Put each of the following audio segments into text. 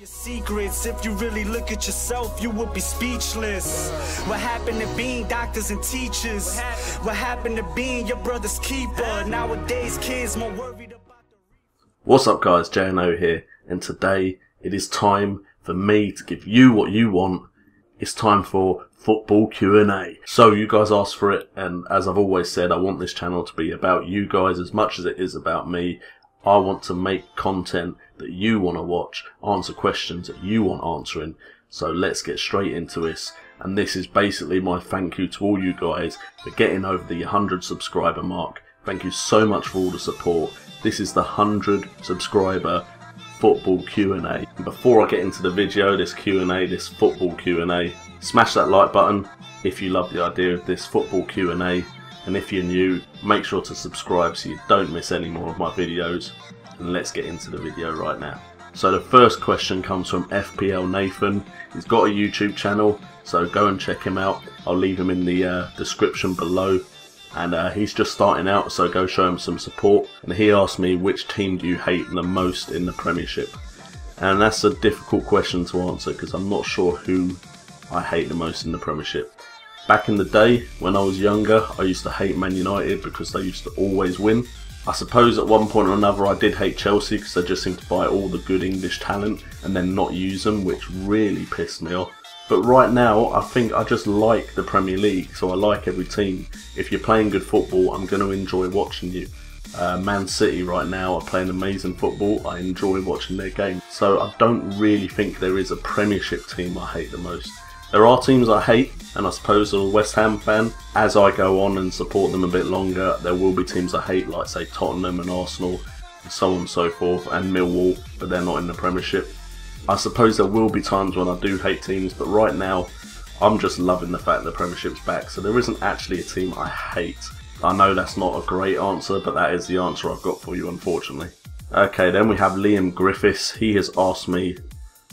Your secrets, if you really look at yourself, you would be speechless. What happened to being doctors and teachers? What happened to being your brother's keeper? Nowadays kids more worried about the... What's up guys, JNO here, and today it is time for me to give you what you want. It's time for football Q&A. So you guys asked for it, and as I've always said, I want this channel to be about you guys as much as it is about me. I want to make content that you want to watch, answer questions that you want answering. So let's get straight into this. And this is basically my thank you to all you guys for getting over the 100 subscriber mark. Thank you so much for all the support. This is the 100 subscriber football Q&A. Before I get into the video, this Q&A, this football Q&A, smash that like button if you love the idea of this football Q&A. And if you're new, make sure to subscribe so you don't miss any more of my videos. And let's get into the video right now. So the first question comes from FPL Nathan. He's got a YouTube channel, so go and check him out. I'll leave him in the description below. And he's just starting out, so go show him some support. And he asked me, which team do you hate the most in the Premiership? And that's a difficult question to answer because I'm not sure who I hate the most in the Premiership. Back in the day, when I was younger, I used to hate Man United because they used to always win. I suppose at one point or another I did hate Chelsea because they just seemed to buy all the good English talent and then not use them, which really pissed me off. But right now, I think I just like the Premier League, so I like every team. If you're playing good football, I'm going to enjoy watching you. Man City right now are playing amazing football. I enjoy watching their game. So I don't really think there is a Premiership team I hate the most. There are teams I hate, and I suppose as a West Ham fan, as I go on and support them a bit longer, there will be teams I hate, like say Tottenham and Arsenal, and so on and so forth, and Millwall, but they're not in the Premiership. I suppose there will be times when I do hate teams, but right now, I'm just loving the fact the Premiership's back, so there isn't actually a team I hate. I know that's not a great answer, but that is the answer I've got for you, unfortunately. Okay, then we have Liam Griffiths. He has asked me,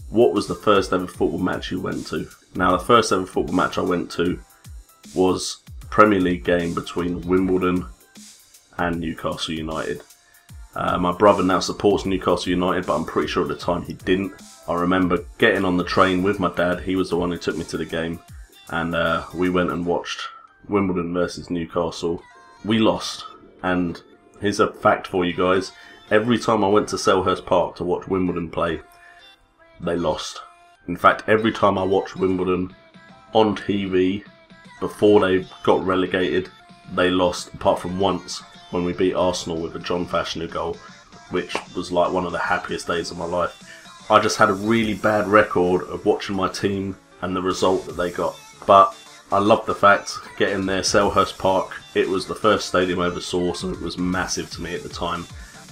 what was the first ever football match you went to? Now, the first ever football match I went to was a Premier League game between Wimbledon and Newcastle United. My brother now supports Newcastle United, but I'm pretty sure at the time he didn't. I remember getting on the train with my dad. He was the one who took me to the game, and we went and watched Wimbledon versus Newcastle. We lost, and here's a fact for you guys. Every time I went to Selhurst Park to watch Wimbledon play, they lost. In fact, every time I watched Wimbledon on TV before they got relegated, they lost, apart from once when we beat Arsenal with a John Fashanu goal, which was like one of the happiest days of my life. I just had a really bad record of watching my team and the result that they got. But I love the fact, getting there, Selhurst Park, it was the first stadium I ever saw, so it was massive to me at the time.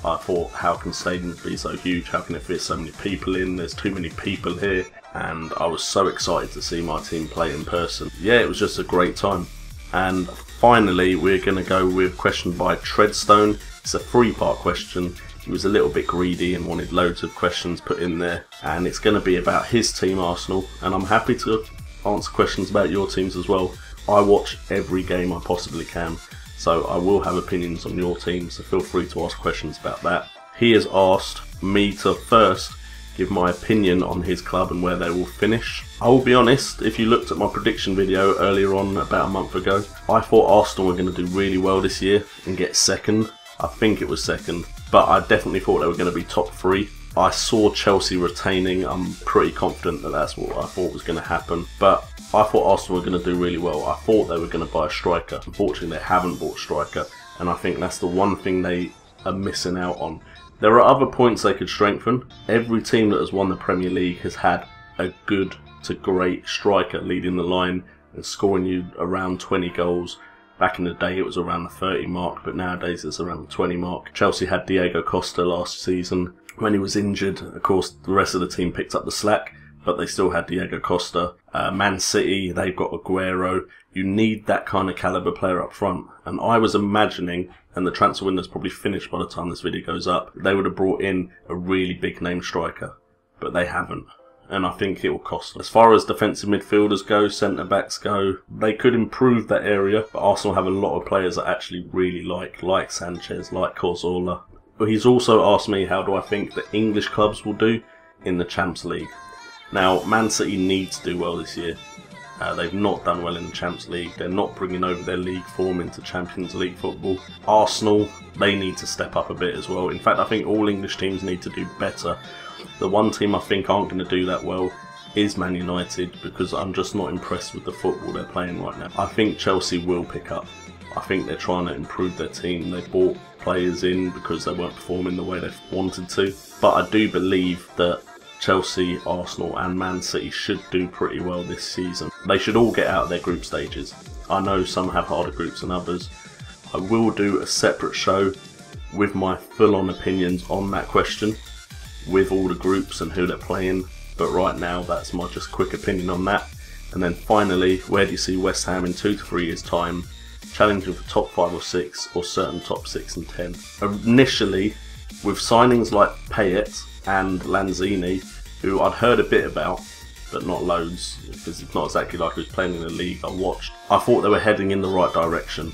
I thought, how can stadiums be so huge? How can it fit so many people in? There's too many people here. And I was so excited to see my team play in person. Yeah, it was just a great time. And finally, we're going to go with a question by Treadstone. It's a 3-part question. He was a little bit greedy and wanted loads of questions put in there. And it's going to be about his team, Arsenal. And I'm happy to answer questions about your teams as well. I watch every game I possibly can. So I will have opinions on your team, so feel free to ask questions about that. He has asked me to first give my opinion on his club and where they will finish. I will be honest, if you looked at my prediction video earlier on about a month ago, I thought Arsenal were going to do really well this year and get second. I think it was second, but I definitely thought they were going to be top 3. I saw Chelsea retaining. I'm pretty confident that that's what I thought was going to happen, but I thought Arsenal were going to do really well. I thought they were going to buy a striker. Unfortunately, they haven't bought a striker, and I think that's the one thing they are missing out on. There are other points they could strengthen. Every team that has won the Premier League has had a good to great striker leading the line and scoring you around 20 goals. Back in the day it was around the 30 mark, but nowadays it's around the 20 mark. Chelsea had Diego Costa last season. When he was injured, of course, the rest of the team picked up the slack, but they still had Diego Costa. Man City, they've got Aguero. You need that kind of caliber player up front. And I was imagining, and the transfer window's probably finished by the time this video goes up, they would have brought in a really big name striker, but they haven't. And I think it will cost them. As far as defensive midfielders go, centre-backs go, they could improve that area, but Arsenal have a lot of players I actually really like Sanchez, like Cazorla. But he's also asked me how do I think the English clubs will do in the Champions League. Now, Man City need to do well this year. They've not done well in the Champions League. They're not bringing over their league form into Champions League football. Arsenal, they need to step up a bit as well. In fact, I think all English teams need to do better. The one team I think aren't going to do that well is Man United, because I'm just not impressed with the football they're playing right now. I think Chelsea will pick up. I think they're trying to improve their team. They bought players in because they weren't performing the way they wanted to. But I do believe that Chelsea, Arsenal and Man City should do pretty well this season. They should all get out of their group stages. I know some have harder groups than others. I will do a separate show with my full-on opinions on that question, with all the groups and who they're playing. But right now, that's my just quick opinion on that. And then finally, where do you see West Ham in 2 to 3 years' time, challenging for top 5 or 6, or certain top 6 and 10? Initially, with signings like Payet and Lanzini, who I'd heard a bit about, but not loads, because it's not exactly like he was playing in the league I watched. I thought they were heading in the right direction.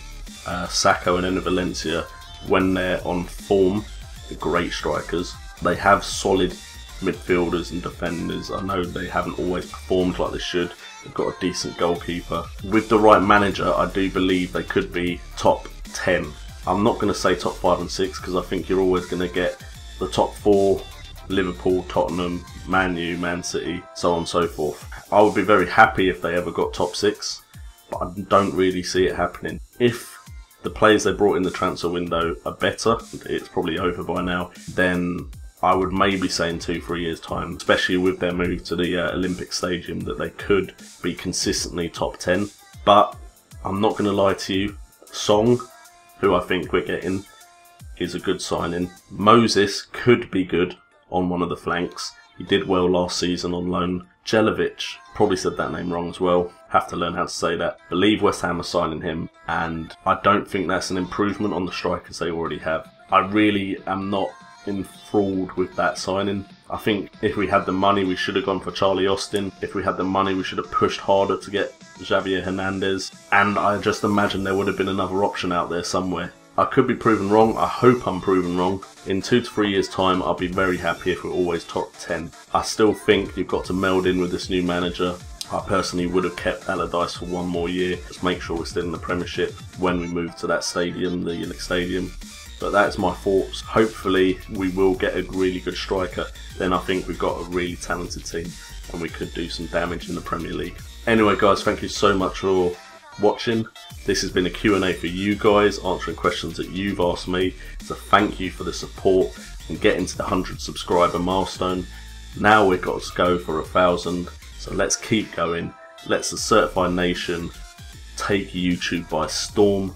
Sacco and Valencia, when they're on form, are great strikers. They have solid midfielders and defenders. I know they haven't always performed like they should. They've got a decent goalkeeper. With the right manager, I do believe they could be top 10. I'm not going to say top 5 and 6, because I think you're always going to get the top 4, Liverpool, Tottenham, Man U, Man City, so on and so forth. I would be very happy if they ever got top 6, but I don't really see it happening. If the players they brought in the transfer window are better, it's probably over by now, then I would maybe say in 2-3 years' time, especially with their move to the Olympic Stadium, that they could be consistently top 10. But I'm not going to lie to you, Song, who I think we're getting, is a good signing. Moses could be good on one of the flanks. He did well last season on loan. Jelavic, probably said that name wrong as well. Have to learn how to say that. Believe West Ham are signing him, and I don't think that's an improvement on the strikers they already have. I really am not enthralled with that signing. I think if we had the money, we should have gone for Charlie Austin. If we had the money, we should have pushed harder to get Xavier Hernandez. And I just imagine there would have been another option out there somewhere. I could be proven wrong. I hope I'm proven wrong. In 2 to 3 years' time, I'll be very happy if we're always top 10. I still think you've got to meld in with this new manager. I personally would have kept Allardyce for 1 more year. Just make sure we're still in the Premiership when we move to that stadium, the Unix Stadium. But that's my thoughts. Hopefully we will get a really good striker. Then I think we've got a really talented team and we could do some damage in the Premier League. Anyway guys, thank you so much for watching. This has been a Q&A for you guys, answering questions that you've asked me. So thank you for the support and getting to the 100 subscriber milestone. Now we've got to go for 1,000. So let's keep going. Let's the Certified Nation take YouTube by storm.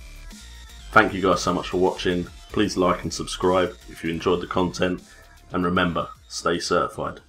Thank you guys so much for watching. Please like and subscribe if you enjoyed the content, and remember, stay certified.